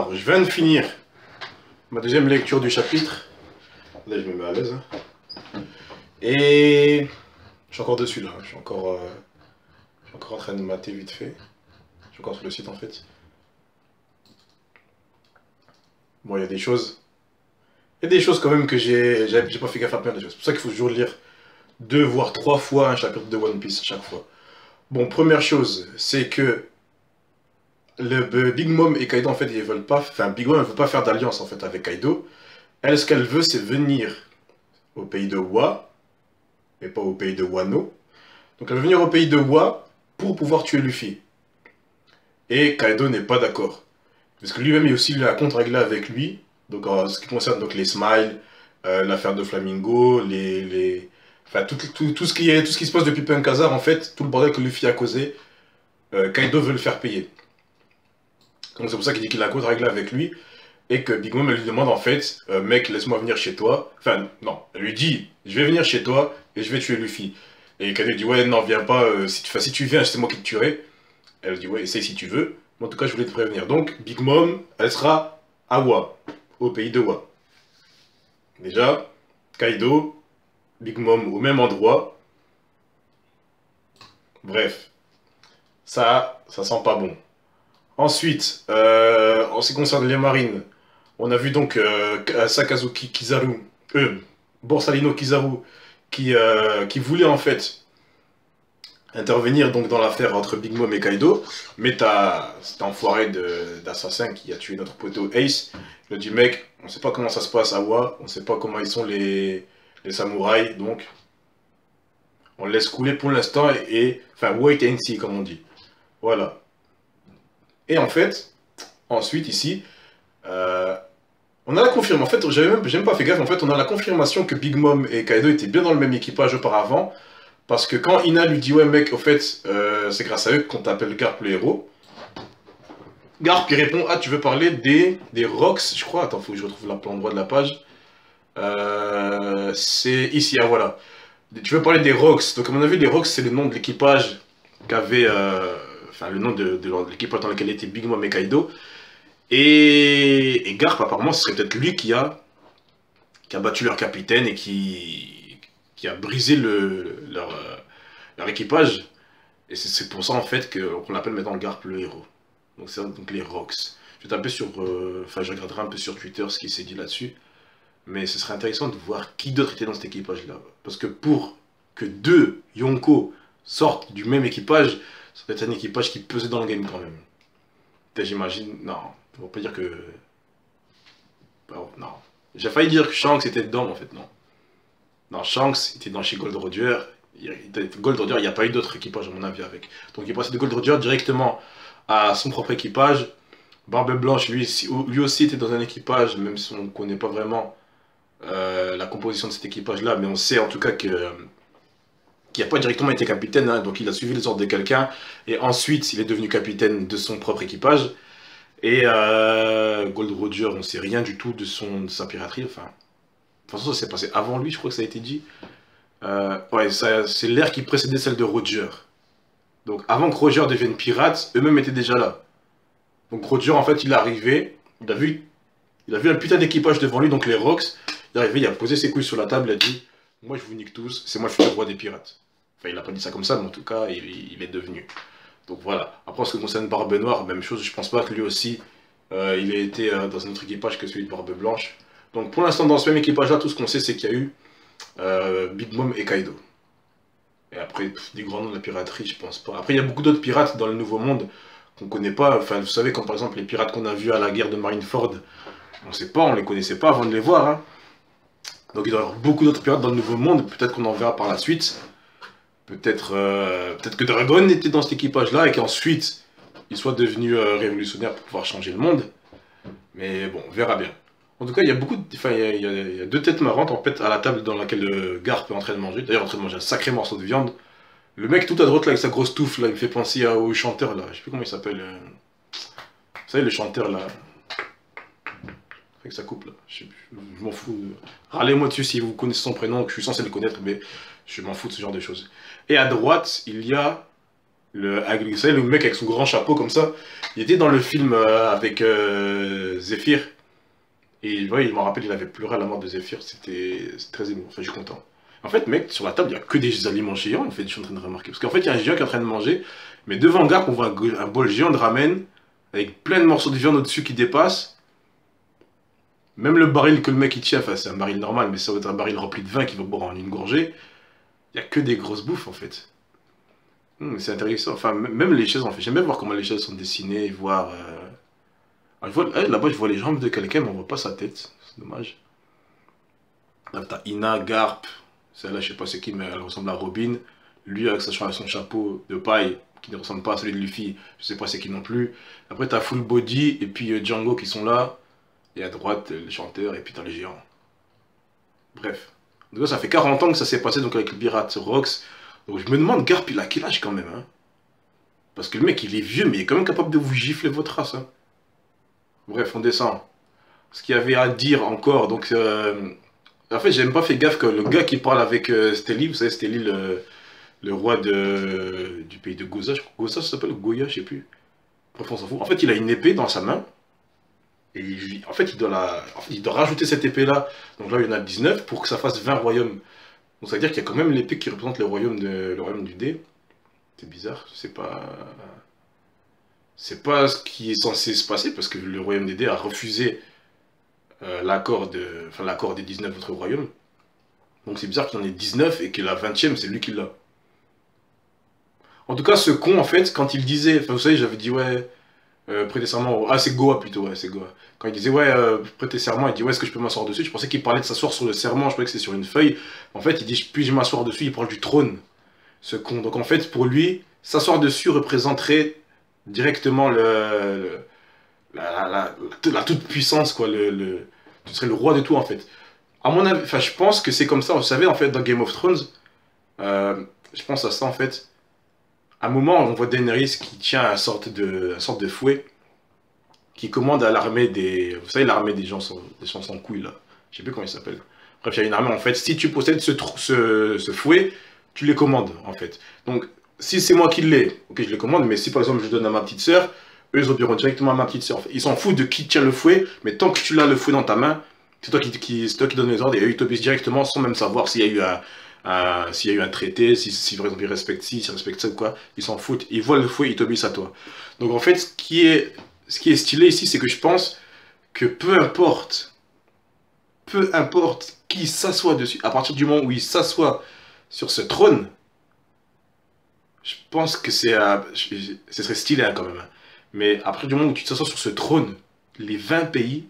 Alors, je viens de finir ma deuxième lecture du chapitre. Là, je me mets à l'aise. Et je suis encore dessus là. Je suis encore en train de mater vite fait. Je suis encore sur le site en fait. Bon, il y a des choses. Il y a des choses quand même que j'ai pas fait gaffe à plein de choses. C'est pour ça qu'il faut toujours lire 2 voire 3 fois un chapitre de One Piece à chaque fois. Bon, première chose, c'est que Big Mom et Kaido en fait ils veulent pas. Enfin, Big Mom elle veut pas faire d'alliance en fait avec Kaido. Elle, ce qu'elle veut, c'est venir au pays de Wa, mais pas au pays de Wano. Donc elle veut venir au pays de Wa pour pouvoir tuer Luffy. Et Kaido n'est pas d'accord. Parce que lui-même, il y a aussi la contre-règle avec lui. Donc en ce qui concerne donc, les Smiles, l'affaire de Flamingo, enfin, tout ce qui se passe depuis Punk Hazard, en fait, tout le bordel que Luffy a causé, Kaido veut le faire payer. Donc c'est pour ça qu'il dit qu'il a la contre-règle avec lui. Et que Big Mom, elle lui demande en fait, mec, laisse-moi venir chez toi. Enfin, non, elle lui dit, je vais venir chez toi et je vais tuer Luffy. Et Kaido dit, ouais, non, viens pas, si tu viens, c'est moi qui te tuerai. Elle dit, ouais, essaye si tu veux. Mais en tout cas, je voulais te prévenir. Donc, Big Mom, elle sera à Wa, au pays de Wa. Déjà, Kaido, Big Mom au même endroit. Bref, ça sent pas bon. Ensuite, en ce qui concerne les marines, on a vu donc Sakazuki Kizaru, Borsalino Kizaru, qui voulait en fait intervenir donc dans l'affaire entre Big Mom et Kaido, mais t'as cet enfoiré d'assassin qui a tué notre poteau Ace. Il a dit mec, on sait pas comment ça se passe à Wa, on sait pas comment ils sont les samouraïs, donc on laisse couler pour l'instant enfin wait and see comme on dit. Voilà. Et en fait, ensuite ici, on a la confirmation, en fait j'ai même pas fait gaffe, en fait on a la confirmation que Big Mom et Kaido étaient bien dans le même équipage auparavant, parce que quand Ina lui dit ouais mec, au fait c'est grâce à eux qu'on t'appelle Garp le héros, Garp il répond ah tu veux parler des Rocks, je crois, attends faut que je retrouve l'endroit de la page, c'est ici, ah voilà, tu veux parler des Rocks, donc à mon avis les Rocks c'est le nom de l'équipage qu'avait, enfin le nom de l'équipage dans lequel étaient Big Mom et Kaido, et Garp apparemment ce serait peut-être lui qui a battu leur capitaine et qui a brisé leur équipage. Et c'est pour ça en fait qu'on l'appelle maintenant Garp le héros. Donc c'est donc les Rocks. Je vais taper sur, enfin je regarderai un peu sur Twitter ce qui s'est dit là-dessus. Mais ce serait intéressant de voir qui d'autre était dans cet équipage-là. Parce que pour que 2 Yonko sortent du même équipage, ça doit être un équipage qui pesait dans le game quand même. J'imagine, non, on va pas dire que... Non. J'ai failli dire que Shanks était dedans, en fait, non. Non, Shanks était dans chez Gold Roger. Gold Roger, il n'y a pas eu d'autre équipage, à mon avis, avec. Donc il est passé de Gold Roger directement à son propre équipage. Barbe Blanche, lui aussi était dans un équipage, même si on ne connaît pas vraiment la composition de cet équipage-là, mais on sait en tout cas qu'il n'a pas directement été capitaine, hein, donc il a suivi les ordres de quelqu'un, et ensuite il est devenu capitaine de son propre équipage. Et Gold Roger, on ne sait rien du tout de sa piraterie. Enfin, de toute façon, ça s'est passé avant lui, je crois que ça a été dit. Ouais, c'est l'ère qui précédait celle de Roger. Donc, avant que Roger devienne pirate, eux-mêmes étaient déjà là. Donc, Roger, en fait, il est arrivé, il a vu un putain d'équipage devant lui, donc les Rocks. Il est arrivé, il a posé ses couilles sur la table, il a dit moi, je vous nique tous, c'est moi le futur roi des pirates. Enfin, il n'a pas dit ça comme ça, mais en tout cas, il est devenu. Donc voilà. Après, en ce qui concerne Barbe Noire, même chose, je pense pas que lui aussi, il a été dans un autre équipage que celui de Barbe Blanche. Donc pour l'instant, dans ce même équipage-là, tout ce qu'on sait, c'est qu'il y a eu Big Mom et Kaido. Et après, des grands noms de la piraterie, je pense pas. Après, il y a beaucoup d'autres pirates dans le Nouveau Monde qu'on connaît pas. Enfin, vous savez, comme par exemple les pirates qu'on a vus à la guerre de Marineford, on sait pas, on les connaissait pas avant de les voir. Hein. Donc il doit y avoir beaucoup d'autres pirates dans le Nouveau Monde, peut-être qu'on en verra par la suite. Peut-être que Dragon était dans cet équipage-là et qu'ensuite il soit devenu révolutionnaire pour pouvoir changer le monde. Mais bon, on verra bien. En tout cas, il y a beaucoup enfin, il y a 2 têtes marrantes en fait à la table dans laquelle Garp est en train de manger. D'ailleurs, en train de manger un sacré morceau de viande. Le mec tout à droite là avec sa grosse touffe là, il me fait penser au chanteur là. Je sais plus comment il s'appelle. Vous savez, le chanteur là. Avec sa coupe là. Je m'en fous. Râlez-moi dessus si vous connaissez son prénom, que je suis censé le connaître, mais je m'en fous de ce genre de choses. Et à droite, il y a Vous savez, le mec avec son grand chapeau comme ça, il était dans le film avec Zéphyr. Et ouais, il m'en rappelle, il avait pleuré à la mort de Zéphyr, c'était très émouvant, enfin je suis content. En fait, mec, sur la table, il n'y a que des aliments géants, en fait, je suis en train de remarquer. Parce qu'en fait, il y a un géant qui est en train de manger, mais devant le gars, on voit un bol géant de ramen, avec plein de morceaux de viande au-dessus qui dépassent. Même le baril que le mec il tient, enfin c'est un baril normal, mais ça va être un baril rempli de vin qui va boire en une gorgée. Il n'y a que des grosses bouffes, en fait. C'est intéressant, enfin, même les chaises, en fait, j'aime bien voir comment les chaises sont dessinées, voir... là-bas, je vois les jambes de quelqu'un, mais on voit pas sa tête, c'est dommage. Là, t'as Ina, Garp, celle-là, je sais pas c'est qui, mais elle ressemble à Robin. Lui, avec son chapeau de paille, qui ne ressemble pas à celui de Luffy, je sais pas c'est qui non plus. Après, t'as Full Body, et puis Django qui sont là. Et à droite, le chanteur, et puis t'as les géants. Bref. Donc ça fait 40 ans que ça s'est passé donc avec le pirate Rox. Donc je me demande, Garp, il a quel âge quand même, hein? Parce que le mec, il est vieux, mais il est quand même capable de vous gifler votre race, hein. Bref, on descend. Ce qu'il y avait à dire encore, donc... en fait, j'ai même pas fait gaffe que le gars qui parle avec Steli, vous savez, Steli, le roi du pays de Goza, je crois. Goza, ça s'appelle Goya, je sais plus. Bref, on s'en fout. En fait, il a une épée dans sa main. Et en fait, il doit rajouter cette épée-là. Donc là, il y en a 19 pour que ça fasse 20 royaumes. Donc ça veut dire qu'il y a quand même l'épée qui représente le royaume du dé. C'est bizarre, c'est pas ce qui est censé se passer parce que le royaume des dés a refusé l'accord des 19 autres royaumes. Donc c'est bizarre qu'il y en ait 19 et que la 20e c'est lui qui l'a. En tout cas, ce con, en fait, quand il disait, enfin vous savez, j'avais dit ouais, prêter serment, ah c'est Goa plutôt, ouais, c'est Goa. Quand il disait ouais, prêter serment, il dit ouais, est-ce que je peux m'asseoir dessus? Je pensais qu'il parlait de s'asseoir sur le serment, je croyais que c'était sur une feuille. En fait, il dit puis-je m'asseoir dessus, il parle du trône, ce con. Donc en fait, pour lui, s'asseoir dessus représenterait directement la toute-puissance, quoi, tu serais le roi de tout, en fait. À mon avis, enfin, je pense que c'est comme ça, vous savez, en fait, dans Game of Thrones, je pense à ça, en fait. À un moment, on voit Daenerys qui tient une sorte de fouet, qui commande à l'armée des... Vous savez, l'armée des gens sans couilles, là. Je sais plus comment il s'appelle. Bref, il y a une armée, en fait. Si tu possèdes ce fouet, tu les commandes, en fait. Donc, si c'est moi qui l'ai, ok, je les commande, mais si, par exemple, je donne à ma petite sœur, eux, ils obéiront directement à ma petite sœur. Ils s'en foutent de qui tient le fouet, mais tant que tu l'as le fouet dans ta main, c'est toi qui donne les ordres, et eux, ils t'obéissent directement sans même savoir s'il y a eu s'il y a eu un traité, si par exemple ils respectent s'ils respectent ça ou quoi, ils s'en foutent. Ils voient le fouet, ils t'obéissent à toi. Donc en fait, ce qui est stylé ici, c'est que je pense que peu importe qui s'assoit dessus, à partir du moment où il s'assoit sur ce trône, je pense que ce serait stylé hein, quand même. Mais à partir du moment où tu t'assois sur ce trône, les 20 pays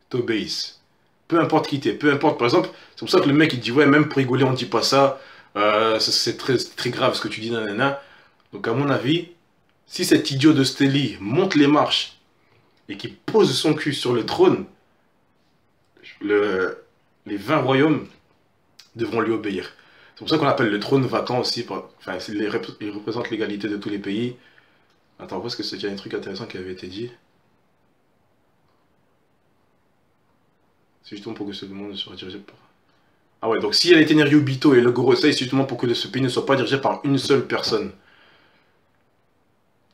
t'obéissent. Peu importe qui t'es, peu importe. Par exemple, c'est pour ça que le mec il dit ouais, même pour rigoler, on dit pas ça. C'est très grave ce que tu dis, nanana. Donc à mon avis, si cet idiot de Steli monte les marches et qu'il pose son cul sur le trône, les 20 royaumes devront lui obéir. C'est pour ça qu'on appelle le trône vacant aussi. Enfin, il représente l'égalité de tous les pays. Attends, parce que c'est qu'il y a un truc intéressant qui avait été dit. C'est justement pour que ce monde soit dirigé par... Ah ouais, donc si elle était Ryubito et le Gorosei, c'est justement pour que ce pays ne soit pas dirigé par une seule personne.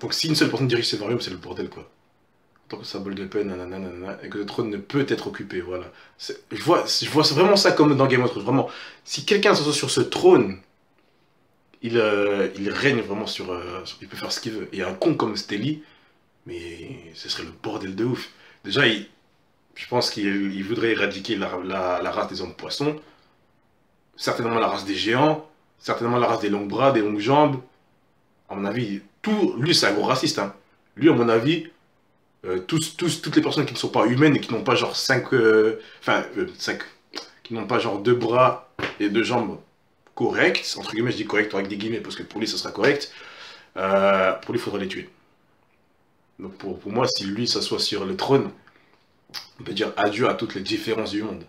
Donc si une seule personne dirige ces royaumes, c'est le bordel quoi. En tant que symbole de paix, nanana, et que le trône ne peut être occupé, voilà. Je vois vraiment ça comme dans Game of Thrones, vraiment. Si quelqu'un s'assoit sur ce trône, il règne vraiment il peut faire ce qu'il veut. Et un con comme Steli, mais ce serait le bordel de ouf. Déjà, je pense qu'il voudrait éradiquer la race des hommes poissons, certainement la race des géants, certainement la race des longs bras, des longues jambes. À mon avis, lui c'est un gros raciste. Hein. Lui, à mon avis, toutes les personnes qui ne sont pas humaines et qui n'ont pas genre 5, qui n'ont pas genre 2 bras et 2 jambes correctes, entre guillemets, je dis correct avec des guillemets parce que pour lui ça sera correct, pour lui il faudra les tuer. Donc pour moi, si lui s'assoit sur le trône, on peut dire adieu à toutes les différences du monde.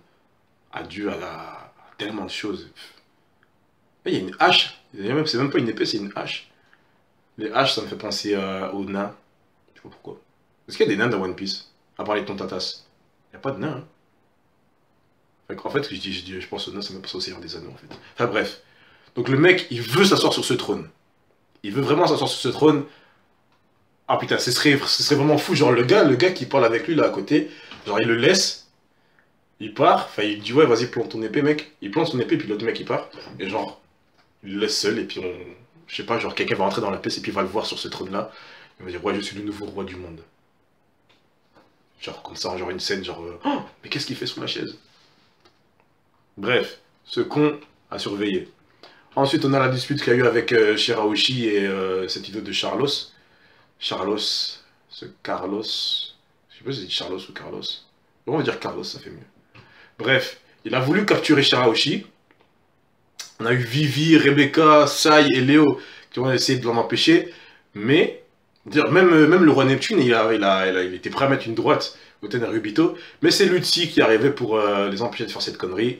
Adieu à tellement de choses. Il y a une hache, c'est même pas une épée, c'est une hache. Les haches, ça me fait penser aux nains. Je sais pas pourquoi. Est-ce qu'il y a des nains dans One Piece? À part les Tontatas. Il n'y a pas de nains. Hein. En fait, je pense aux nains, ça me pense au Seigneur des Anneaux en fait. Enfin bref. Donc le mec, il veut s'asseoir sur ce trône. Il veut vraiment s'asseoir sur ce trône. Ah putain, ce serait vraiment fou. Genre, le gars qui parle avec lui là à côté, genre, il le laisse, il part. Enfin, il dit, ouais, vas-y, plante ton épée, mec. Il plante son épée, puis l'autre mec, il part. Et genre, il le laisse seul, et puis je sais pas, genre, quelqu'un va rentrer dans la pièce, et puis il va le voir sur ce trône là. Il va dire, ouais, je suis le nouveau roi du monde. Genre, comme ça, genre, une scène, genre, oh, mais qu'est-ce qu'il fait sur la chaise? Bref, ce con à surveiller. Ensuite, on a la dispute qu'il y a eu avec Shirahoshi et cet idiot de Carlos. Carlos, ce Carlos. Je sais pas si c'est Carlos ou Carlos. On va dire Carlos, ça fait mieux. Bref, il a voulu capturer Shirahoshi. On a eu Vivi, Rebecca, Sai et Léo qui ont essayé de l'en empêcher. Mais, même le roi Neptune, il était prêt à mettre une droite au Tenryubito. Mais c'est Luffy qui arrivait pour les empêcher de faire cette connerie.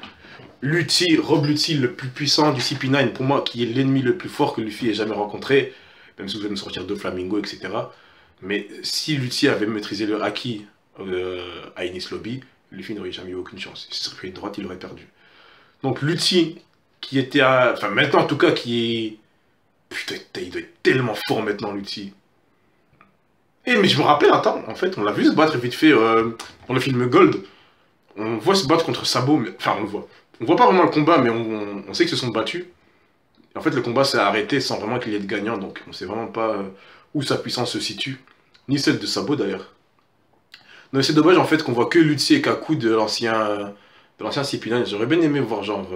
Rob Luffy, le plus puissant du CP9, pour moi, qui est l'ennemi le plus fort que Luffy ait jamais rencontré, même si vous allez me sortir deux flamingos, etc. Mais si Luffy avait maîtrisé le haki à Enies Lobby, Luffy n'aurait jamais eu aucune chance. S'il serait pris une droite, il aurait perdu. Donc Luffy, qui était enfin maintenant en tout cas, qui est... Putain, il doit être tellement fort maintenant, Luffy. Mais je me rappelle, attends, en fait, on l'a vu se battre vite fait dans le film Gold. On voit se battre contre Sabo, mais... Enfin, on le voit. On voit pas vraiment le combat, mais on sait qu'ils se sont battus. Et en fait, le combat s'est arrêté sans vraiment qu'il y ait de gagnant, donc on sait vraiment pas où sa puissance se situe. Ni celle de Sabo, d'ailleurs. Donc c'est dommage, en fait, qu'on voit que Luffy et Kaku de l'ancien CP9. J'aurais bien aimé voir, genre,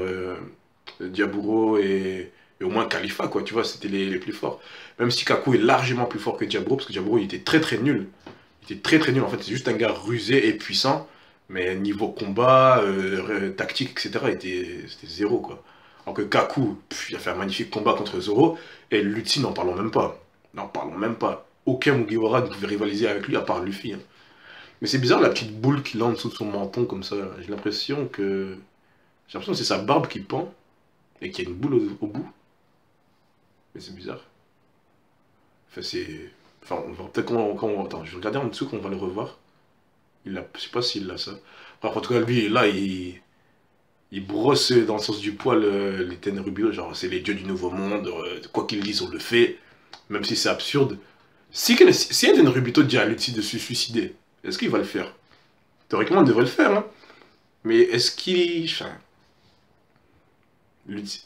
Diaburo et au moins Khalifa, quoi, tu vois, c'était les plus forts. Même si Kaku est largement plus fort que Diaburo, parce que Diaburo, il était très très nul. Il était très très nul, en fait, c'est juste un gars rusé et puissant. Mais niveau combat, tactique, etc., c'était zéro, quoi. Alors que Kaku, il a fait un magnifique combat contre Zoro, et Luffy, n'en parlons même pas. N'en parlons même pas. Aucun Mugiwara ne pouvait rivaliser avec lui, à part Luffy. Hein. Mais c'est bizarre, la petite boule qu'il a en dessous de son menton, comme ça. J'ai l'impression que c'est sa barbe qui pend, et qu'il y a une boule au bout. Mais c'est bizarre. Enfin, c'est... Enfin, on va peut-être Attends, je vais regarder en dessous qu'on va le revoir. Je sais pas s'il a ça. Enfin, en tout cas, lui, là, il brosse dans le sens du poil les Tenryubito, genre c'est les dieux du nouveau monde, quoi qu'ils disent, on le fait, même si c'est absurde. Si un Tenryubito dit à Luffy de se suicider, est-ce qu'il va le faire? Théoriquement, il devrait le faire, hein. Mais est-ce qu'il... Enfin,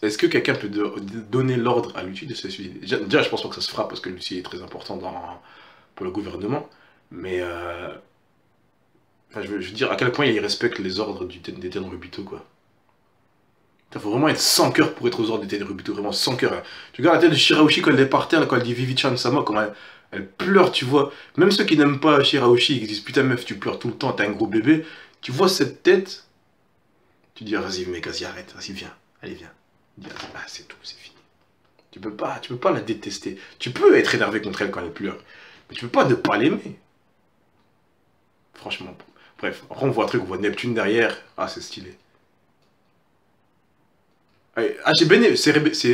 est-ce que quelqu'un peut donner l'ordre à Luffy de se suicider? Déjà, je pense pas que ça se fera, parce que Luffy est très important pour le gouvernement, mais... Enfin, je veux dire à quel point il respecte les ordres des Tenryubito, quoi. Il faut vraiment être sans cœur pour être aux ordres des Tenryubito, vraiment sans cœur. Hein. Tu regardes la tête de Shirahoshi quand elle est par terre, quand elle dit Vivi-chan Sama, comment elle pleure, tu vois. Même ceux qui n'aiment pas Shirahoshi, ils disent putain meuf, tu pleures tout le temps, t'as un gros bébé. Tu vois cette tête, tu dis vas-y mec, vas-y arrête, vas-y viens, allez viens. Dis, ah, c'est tout, c'est fini. Tu peux pas la détester. Tu peux être énervé contre elle quand elle pleure, mais tu peux pas ne pas l'aimer. Franchement. Bref, après on voit un truc, on voit Neptune derrière. Ah, c'est stylé. Ah, j'ai bien aimé.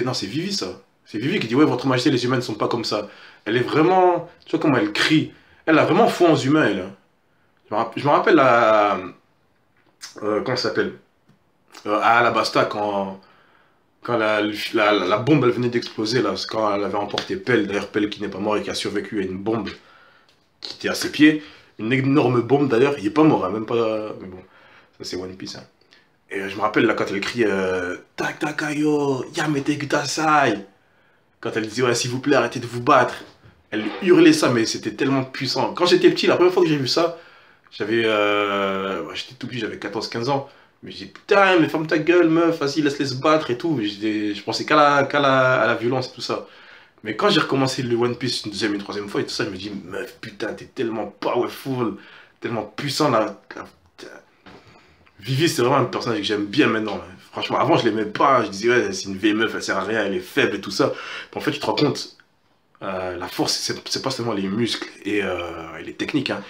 Non, c'est Vivi ça. C'est Vivi qui dit ouais, votre majesté, les humains ne sont pas comme ça. Elle est vraiment. Tu vois comment elle crie. Elle a vraiment foi en humains, elle. Hein. Je me rappelle comment ça s'appelle à Alabasta, quand la bombe elle venait d'exploser, là. Quand elle avait emporté Pell. D'ailleurs, Pell qui n'est pas mort et qui a survécu à une bombe qui était à ses pieds. Une énorme bombe d'ailleurs, il est pas mort, hein, même pas... Mais bon, ça c'est One Piece. Hein. Et je me rappelle là quand elle crie Tak Takayo, Yamete Kudasai. Quand elle disait ouais, s'il vous plaît, arrêtez de vous battre. Elle hurlait ça, mais c'était tellement puissant. Quand j'étais petit, la première fois que j'ai vu ça, j'avais... j'étais tout petit, j'avais 14-15 ans. Mais j'ai dit putain, mais ferme ta gueule, meuf, vas-y, laisse-les se battre et tout. Je pensais à la violence et tout ça. Mais quand j'ai recommencé le One Piece une deuxième et une troisième fois et tout ça, je me dis, meuf, putain, t'es tellement powerful, tellement puissant là. Vivi, c'est vraiment un personnage que j'aime bien maintenant. Là. Franchement, avant, je l'aimais pas. Je disais, ouais, c'est une vieille meuf, elle sert à rien, elle est faible et tout ça. Mais en fait, tu te rends compte, la force, c'est pas seulement les muscles et les techniques. Hein.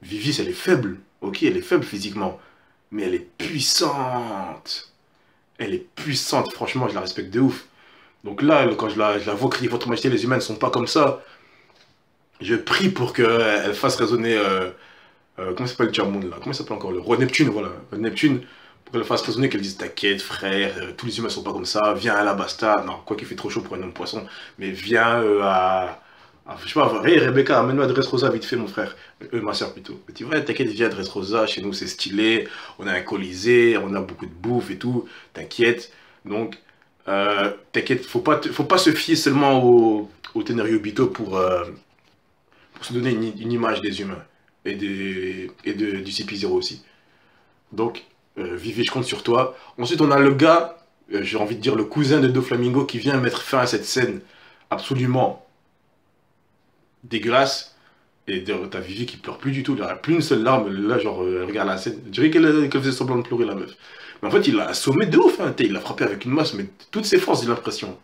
Vivi, elle est faible. Ok, elle est faible physiquement. Mais elle est puissante. Elle est puissante, franchement, je la respecte de ouf. Donc là, quand je la vois crier votre majesté, les humains ne sont pas comme ça, je prie pour qu'elle fasse résonner, comment s'appelle Jamon là? Comment s'appelle encore? Le roi Neptune, voilà. Le Neptune, pour qu'elle le fasse raisonner, qu'elle dise t'inquiète frère, tous les humains sont pas comme ça, viens à la Basta, non, quoi qu'il fait trop chaud pour un homme poisson, mais viens je sais pas, hey Rebecca, amène-moi à Dressrosa vite fait mon frère, ma soeur plutôt. Tu vois, t'inquiète, viens à Dressrosa, chez nous c'est stylé, on a un colisée, on a beaucoup de bouffe et tout, t'inquiète. Donc, t'inquiète, faut pas se fier seulement au Tenryubito pour se donner une image des humains du CP0 aussi. Donc, Vivi, je compte sur toi. Ensuite, on a le gars, j'ai envie de dire le cousin de Doflamingo, qui vient mettre fin à cette scène absolument dégueulasse. Et t'as Vivi qui pleure plus du tout, il n'y a plus une seule larme. Là, genre, elle regarde la scène. Je dirais qu'elle faisait semblant de pleurer, la meuf. Mais en fait, il l'a assommé de ouf. Hein. Il l'a frappé avec une masse, mais toutes ses forces, j'ai l'impression.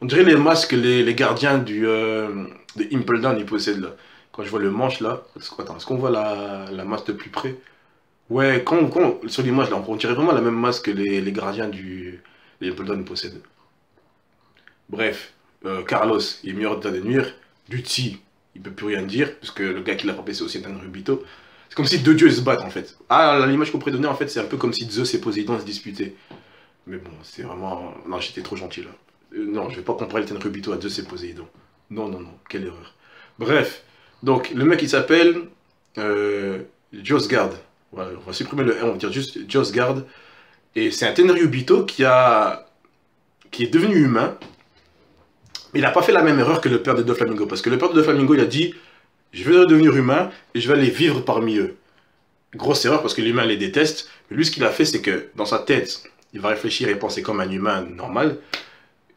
On dirait les masques que les gardiens de Impel Down ils possèdent là. Quand je vois le manche là, est-ce qu'on voit la masse de plus près? Ouais, sur l'image là, on dirait vraiment la même masse que les gardiens des Impel Down possèdent. Bref, Carlos, il est meilleur d'état de nuire. Duty, il peut plus rien dire, parce que le gars qui l'a frappé c'est aussi un Rubito. C'est comme si deux dieux se battent en fait. Ah, l'image qu'on pourrait donner en fait, c'est un peu comme si Zeus et Poséidon se disputaient. Mais bon, c'est vraiment... Non, j'étais trop gentil là. Non, je vais pas comparer le Tenryubito à Zeus et Poséidon. Non, non, non, quelle erreur. Bref, donc le mec il s'appelle Josgard. Voilà, on va supprimer le R, on va dire juste Josgard. Et c'est un Tenryubito qui est devenu humain. Mais il n'a pas fait la même erreur que le père de Doflamingo. Parce que le père de Doflamingo il a dit je vais devenir humain et je vais aller vivre parmi eux. Grosse erreur parce que l'humain les déteste. Mais lui ce qu'il a fait c'est que dans sa tête, il va réfléchir et penser comme un humain normal.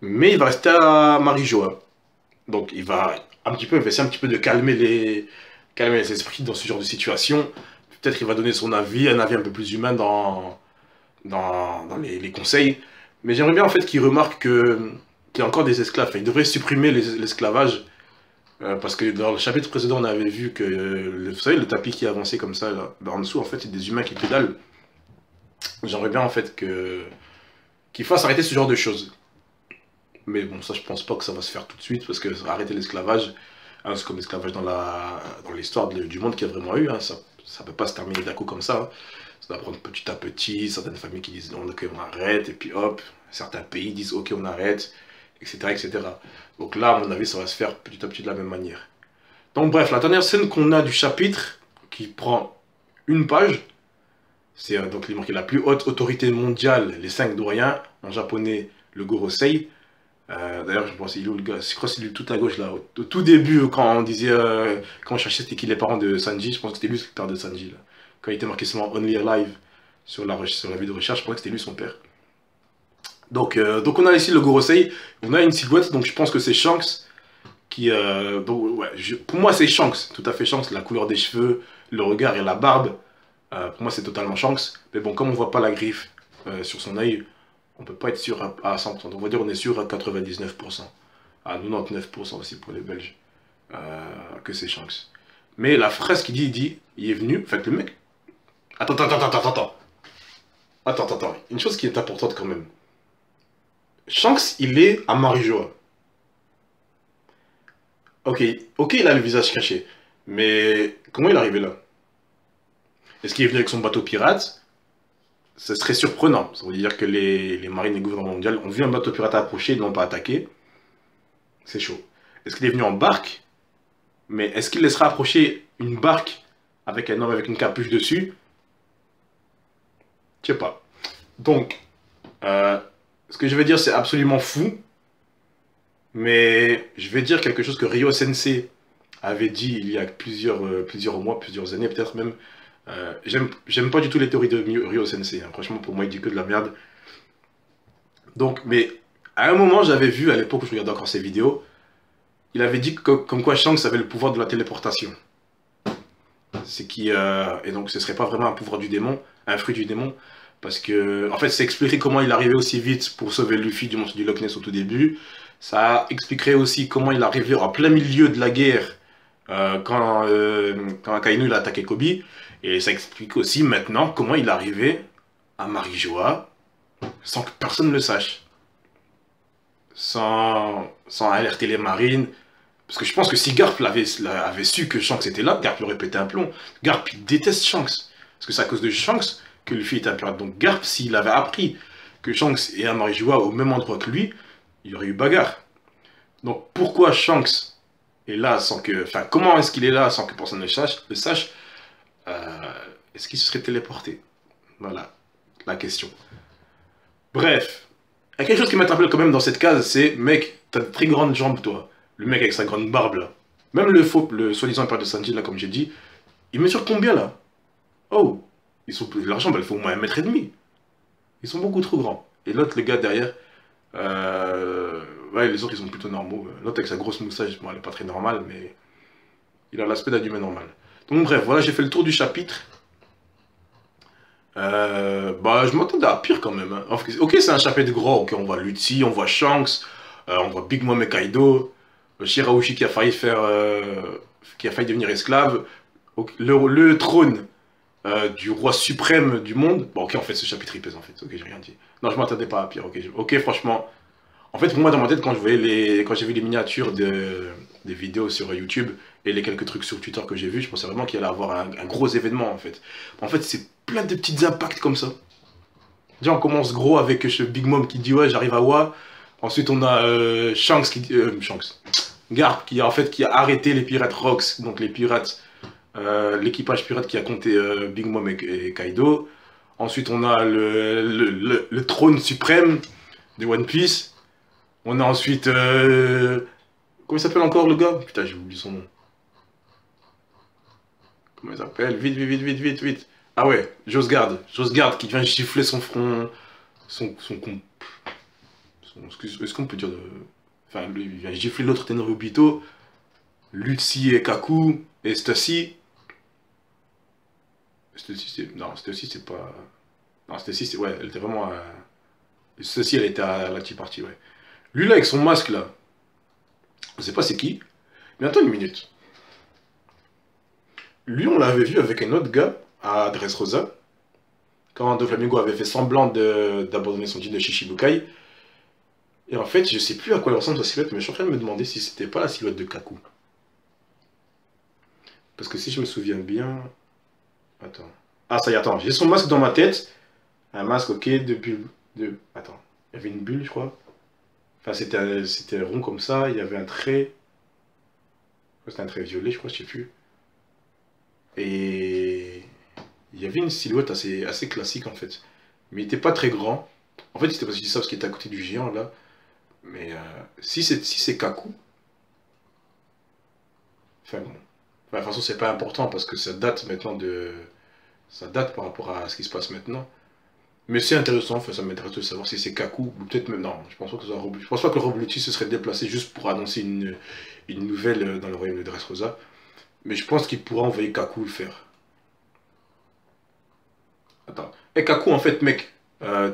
Mais il va rester à Marijoa. Donc il va essayer un petit peu de calmer les esprits dans ce genre de situation. Peut-être qu'il va donner son avis, un avis un peu plus humain dans les conseils. Mais j'aimerais bien en fait qu'il remarque qu'il y a encore des esclaves. Enfin, il devrait supprimer l'esclavage. Parce que dans le chapitre précédent, on avait vu que, vous savez, le tapis qui avançait comme ça, là, ben, en dessous, en fait, c'est des humains qui pédalent. J'aimerais bien en fait qu'il fasse arrêter ce genre de choses. Mais bon, ça, je pense pas que ça va se faire tout de suite, parce que arrêter l'esclavage, hein, c'est comme l'esclavage dans l'histoire du monde qu'il y a vraiment eu, hein, ça peut pas se terminer d'un coup comme ça. Hein. Ça doit prendre petit à petit, certaines familles qui disent ok, on arrête, et puis hop, certains pays disent ok, on arrête, etc., etc. Donc là, à mon avis, ça va se faire petit à petit de la même manière. Donc bref, la dernière scène qu'on a du chapitre, qui prend une page, c'est donc il est marqué la plus haute autorité mondiale, les 5 doyens, en japonais, le Gorosei. D'ailleurs, je pense qu'il est où le gars? Je crois que c'est tout à gauche là. Au tout début, quand on disait, quand on cherchait c'était qui les parents de Sanji, je pense que c'était lui le père de Sanji là. Quand il était marqué seulement Only Alive sur la vue de recherche, je pense que c'était lui son père. Donc on a ici le Gorosei, on a une silhouette, donc je pense que c'est Shanks qui. Ouais, pour moi, c'est Shanks, tout à fait Shanks, la couleur des cheveux, le regard et la barbe. Pour moi, c'est totalement Shanks. Mais bon, comme on voit pas la griffe sur son œil, on peut pas être sûr à 100%. On va dire on est sûr à 99%. À 99% aussi pour les Belges. Que c'est Shanks. Mais la phrase qu'il dit, il est venu. En fait, le mec. Attends. Une chose qui est importante quand même. Shanks, il est à Marijoa. Ok, il a le visage caché. Mais comment il est arrivé là? Est-ce qu'il est venu avec son bateau pirate? Ce serait surprenant. Ça veut dire que les marines et le gouvernement mondial ont vu un bateau pirate approcher et ne l'ont pas attaqué. C'est chaud. Est-ce qu'il est venu en barque? Mais est-ce qu'il laissera approcher une barque avec un homme avec une capuche dessus? Je sais pas. Donc, ce que je vais dire, c'est absolument fou. Mais je vais dire quelque chose que Ryo Sensei avait dit il y a plusieurs mois, plusieurs années, peut-être même. J'aime pas du tout les théories de Ryo Sensei. Hein. Franchement, pour moi, il dit que de la merde. Donc, mais à un moment, j'avais vu, à l'époque où je regardais encore ses vidéos, il avait dit comme quoi Shanks avait le pouvoir de la téléportation. Et donc, ce serait pas vraiment un pouvoir du démon, un fruit du démon. Parce que, en fait, ça expliquerait comment il arrivait aussi vite pour sauver Luffy du monstre du Loch Ness au tout début. Ça expliquerait aussi comment il arrivait en plein milieu de la guerre quand Akainu il a attaqué Kobe. Et ça explique aussi maintenant comment il est arrivé à Marijoa sans que personne ne le sache. Sans alerter les marines. Parce que je pense que si Garp avait su que Shanks était là, Garp lui aurait pété un plomb. Garp il déteste Shanks. Parce que c'est à cause de Shanks que Luffy était un pirate. Donc Garp, s'il avait appris que Shanks et Amari Joa au même endroit que lui, il y aurait eu bagarre. Donc pourquoi Shanks est là sans que... Enfin, comment est-ce qu'il est là sans que personne ne le sache Est-ce qu'il se serait téléporté? Voilà la question. Bref, il y a quelque chose qui m'interpelle quand même dans cette case, c'est, mec, t'as de très grandes jambes, toi. Le mec avec sa grande barbe, là. Même le soi-disant père de Sanji, là, comme j'ai dit, il mesure combien, là? Oh, leurs jambes, elles font au moins 1,5 m. Ils sont beaucoup trop grands. Et l'autre, le gars derrière, ouais, les autres, ils sont plutôt normaux. L'autre avec sa grosse moustache, bon, elle est pas très normale, mais il a l'aspect d'un humain normal. Donc bref, voilà, j'ai fait le tour du chapitre. Bah, je m'attendais à pire quand même. Hein. Ok, c'est un chapitre gros. Ok, on voit Luffy, on voit Shanks, on voit Big Mom et Kaido, Shirahoshi qui a failli devenir esclave, le trône du roi suprême du monde. Bon, ok, en fait, ce chapitre il pèse en fait. Ok, j'ai rien dit. Non, je m'attendais pas à pire. Ok, franchement. En fait, pour moi, dans ma tête, quand j'ai vu les miniatures des vidéos sur YouTube et les quelques trucs sur Twitter que j'ai vu, je pensais vraiment qu'il allait avoir un gros événement en fait. En fait, c'est plein de petits impacts comme ça. Déjà, on commence gros avec ce Big Mom qui dit ouais, j'arrive à Wa. Ensuite, on a Shanks qui dit Garp qui a arrêté les pirates Rocks, donc les pirates, l'équipage pirate qui a compté Big Mom et Kaido. Ensuite, on a le trône suprême de One Piece. On a ensuite... comment il s'appelle encore le gars? Putain, j'ai oublié son nom. Comment il s'appelle? Vite. Ah ouais, Josgard. Josgard qui vient gifler son front... Est-ce qu'on peut dire... Enfin, lui, il vient gifler l'autre Tenryubito. Luffy et Kaku. Et Stussy. Non, Stussy, c'est pas... Non, Stussy, ouais, elle était vraiment... Stussy, elle était à la Tea Party, ouais. Lui là avec son masque là, je sais pas c'est qui, mais attends une minute. Lui on l'avait vu avec un autre gars à Dressrosa, quand Doflamingo avait fait semblant d'abandonner son titre de Shichibukai. Et en fait je sais plus à quoi il ressemble sa silhouette, mais je suis en train de me demander si c'était pas la silhouette de Kaku. Parce que si je me souviens bien... Attends. Ah ça y est, attends, j'ai son masque dans ma tête. Un masque ok de bulle. Attends, il y avait une bulle je crois. Enfin, c'était rond comme ça, il y avait un trait. C'était un trait violet, je crois, je sais plus. Et il y avait une silhouette assez classique en fait. Mais il n'était pas très grand. En fait, c'était parce que je dis ça parce qu'il était à côté du géant là. Mais si c'est Kaku. Enfin bon. Enfin, de toute façon, c'est pas important parce que ça date maintenant de. Ça date par rapport à ce qui se passe maintenant. Mais c'est intéressant, enfin, ça m'intéresse de savoir si c'est Kaku, ou peut-être même... Non, je pense pas que ce soit Rob... Je pense pas que le Rob Lucci se serait déplacé juste pour annoncer une nouvelle dans le royaume de Dressrosa. Mais je pense qu'il pourra envoyer Kaku le faire. Attends. Eh Kaku, en fait, mec,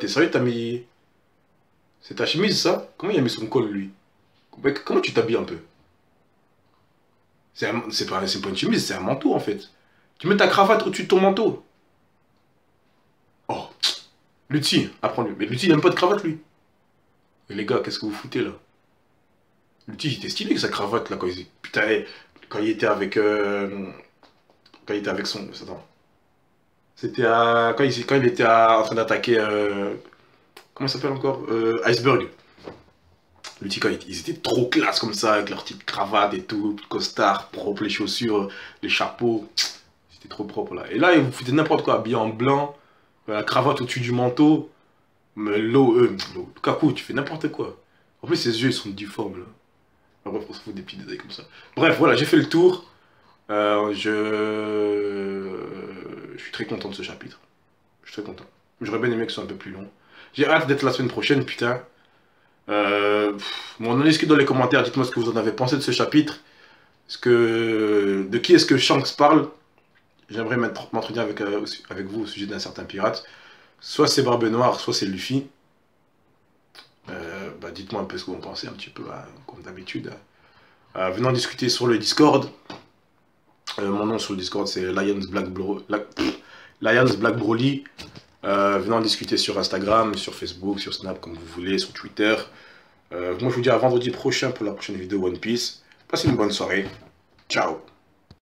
t'es sérieux, t'as mis... C'est ta chemise, ça? Comment il a mis son col, lui? Mec, comment tu t'habilles un peu? C'est pas une chemise, c'est un manteau, en fait. Tu mets ta cravate au-dessus de ton manteau. Oh, Luffy, apprends-lui. Mais Luffy, il n'aime pas de cravate, lui. Et les gars, qu'est-ce que vous foutez, là? Luffy, il était stylé avec sa cravate, là, quand il... Putain, quand il était avec... Quand il était avec son... Attends. C'était à... Quand il était en train d'attaquer... Comment ça s'appelle encore? Iceberg. Luffy, quand ils étaient trop classe comme ça, avec leur petite cravate et tout, costard, propre, les chaussures, les chapeaux. C'était trop propre, là. Et là, vous foutez n'importe quoi, habillé en blanc, la cravate au-dessus du manteau. Mais Kaku, tu fais n'importe quoi. En plus, ses yeux, ils sont difformes, là. Bref, on se fout des petits détails comme ça. Bref, voilà, j'ai fait le tour. Je suis très content de ce chapitre. Je suis très content. J'aurais bien aimé que ce soit un peu plus long. J'ai hâte d'être la semaine prochaine, putain. On en discute dans les commentaires. Dites-moi ce que vous en avez pensé de ce chapitre. De qui est-ce que Shanks parle? J'aimerais m'entretenir avec vous au sujet d'un certain pirate. Soit c'est Barbe Noire, soit c'est Luffy. Dites-moi un peu ce que vous en pensez, un petit peu, hein, comme d'habitude. Venons discuter sur le Discord. Mon nom sur le Discord, c'est Lions Black Broly. Venons discuter sur Instagram, sur Facebook, sur Snap, comme vous voulez, sur Twitter. Moi, je vous dis à vendredi prochain pour la prochaine vidéo One Piece. Passez une bonne soirée. Ciao.